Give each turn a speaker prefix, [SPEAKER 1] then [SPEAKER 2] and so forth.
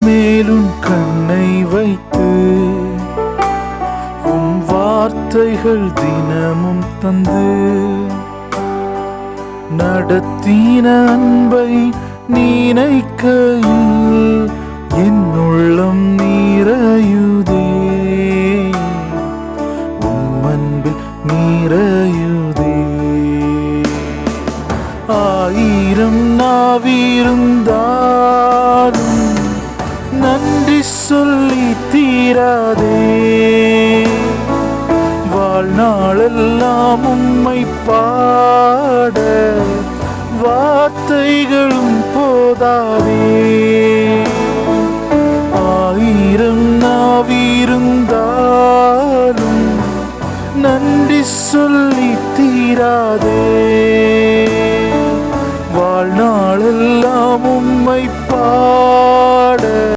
[SPEAKER 1] மேலும் கண்ணை வைத்து உம் வார்த்தைகள் தினமும் தந்து நடத்தின அன்பை நினைக்கையில் என் உள்ளம் நிறையுதே, உம் அன்பில் நிறையுதே. ஆயிரம் நாவிருந்தாலும் நன்றி சொல்லி தீராதே, வாழ்நாளெல்லாம் உம்மை பாட வார்த்தைகளும் போதாதே. ஆயிரம் நாவிருந்தாலும் நன்றி சொல்லி தீராதே,